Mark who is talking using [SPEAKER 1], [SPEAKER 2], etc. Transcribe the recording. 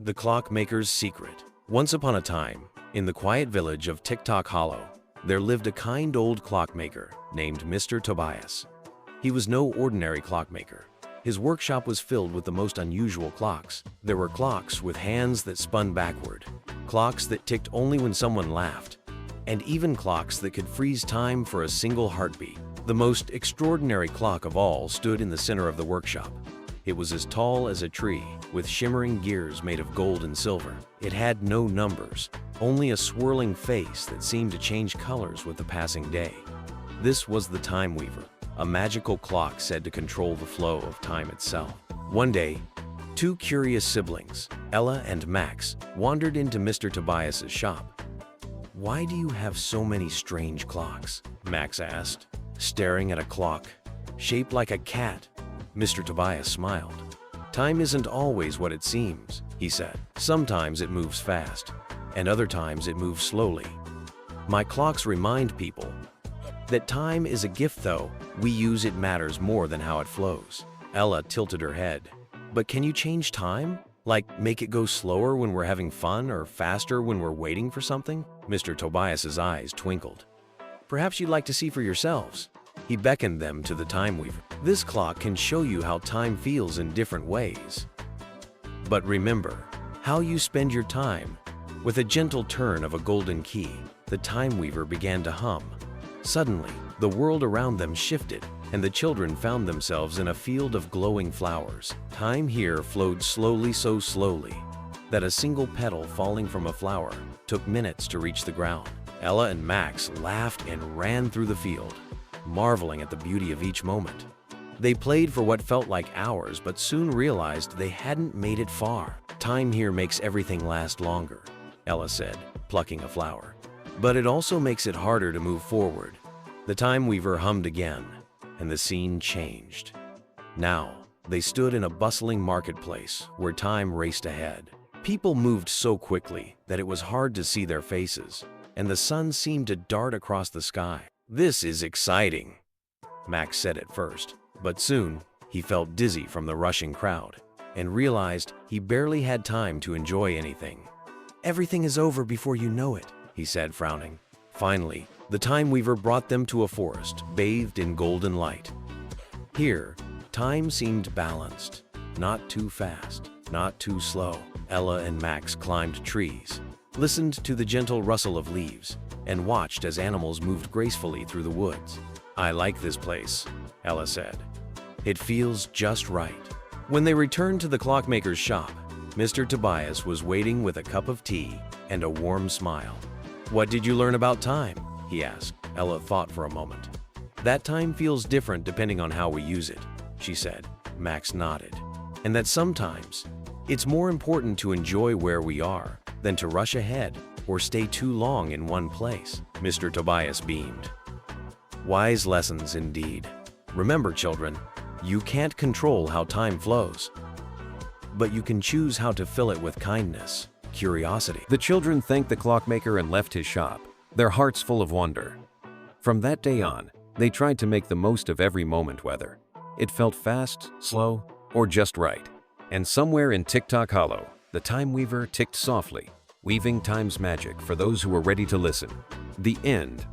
[SPEAKER 1] The Clockmaker's Secret. Once upon a time, in the quiet village of Tick-Tock Hollow, there lived a kind old clockmaker named Mr. Tobias. He was no ordinary clockmaker. His workshop was filled with the most unusual clocks. There were clocks with hands that spun backward, clocks that ticked only when someone laughed, and even clocks that could freeze time for a single heartbeat. The most extraordinary clock of all stood in the center of the workshop. It was as tall as a tree, with shimmering gears made of gold and silver. It had no numbers, only a swirling face that seemed to change colors with the passing day. This was the Time Weaver, a magical clock said to control the flow of time itself. One day, two curious siblings, Ella and Max, wandered into Mr. Tobias's shop. "Why do you have so many strange clocks?" Max asked, staring at a clock shaped like a cat. Mr. Tobias smiled. "Time isn't always what it seems," he said. "Sometimes it moves fast, and other times it moves slowly. My clocks remind people that time is a gift, though we use it matters more than how it flows." Ella tilted her head. "But can you change time? Like make it go slower when we're having fun or faster when we're waiting for something?" Mr. Tobias's eyes twinkled. "Perhaps you'd like to see for yourselves." He beckoned them to the Time Weaver. "This clock can show you how time feels in different ways. But remember, how you spend your time." With a gentle turn of a golden key, the Time Weaver began to hum. Suddenly, the world around them shifted, and the children found themselves in a field of glowing flowers. Time here flowed slowly, so slowly that a single petal falling from a flower took minutes to reach the ground. Ella and Max laughed and ran through the field, marveling at the beauty of each moment. They played for what felt like hours, but soon realized they hadn't made it far. "Time here makes everything last longer," Ella said, plucking a flower. "But it also makes it harder to move forward." The Time Weaver hummed again, and the scene changed. Now, they stood in a bustling marketplace where time raced ahead. People moved so quickly that it was hard to see their faces, and the sun seemed to dart across the sky. "This is exciting," Max said at first, but soon he felt dizzy from the rushing crowd and realized he barely had time to enjoy anything. "Everything is over before you know it," he said, frowning. Finally, the Time Weaver brought them to a forest bathed in golden light. Here, time seemed balanced, not too fast, not too slow. Ella and Max climbed trees, listened to the gentle rustle of leaves, and watched as animals moved gracefully through the woods. "I like this place," Ella said. "It feels just right." When they returned to the clockmaker's shop, Mr. Tobias was waiting with a cup of tea and a warm smile. "What did you learn about time?" he asked. Ella thought for a moment. "That time feels different depending on how we use it," she said. Max nodded. "And that sometimes it's more important to enjoy where we are than to rush ahead or stay too long in one place." Mr. Tobias beamed. "Wise lessons indeed. Remember, children, you can't control how time flows, but you can choose how to fill it with kindness, curiosity."
[SPEAKER 2] The children thanked the clockmaker and left his shop, their hearts full of wonder. From that day on, they tried to make the most of every moment, whether it felt fast, slow, or just right. And somewhere in Tick-Tock Hollow, the Time Weaver ticked softly, weaving time's magic for those who were ready to listen. The end.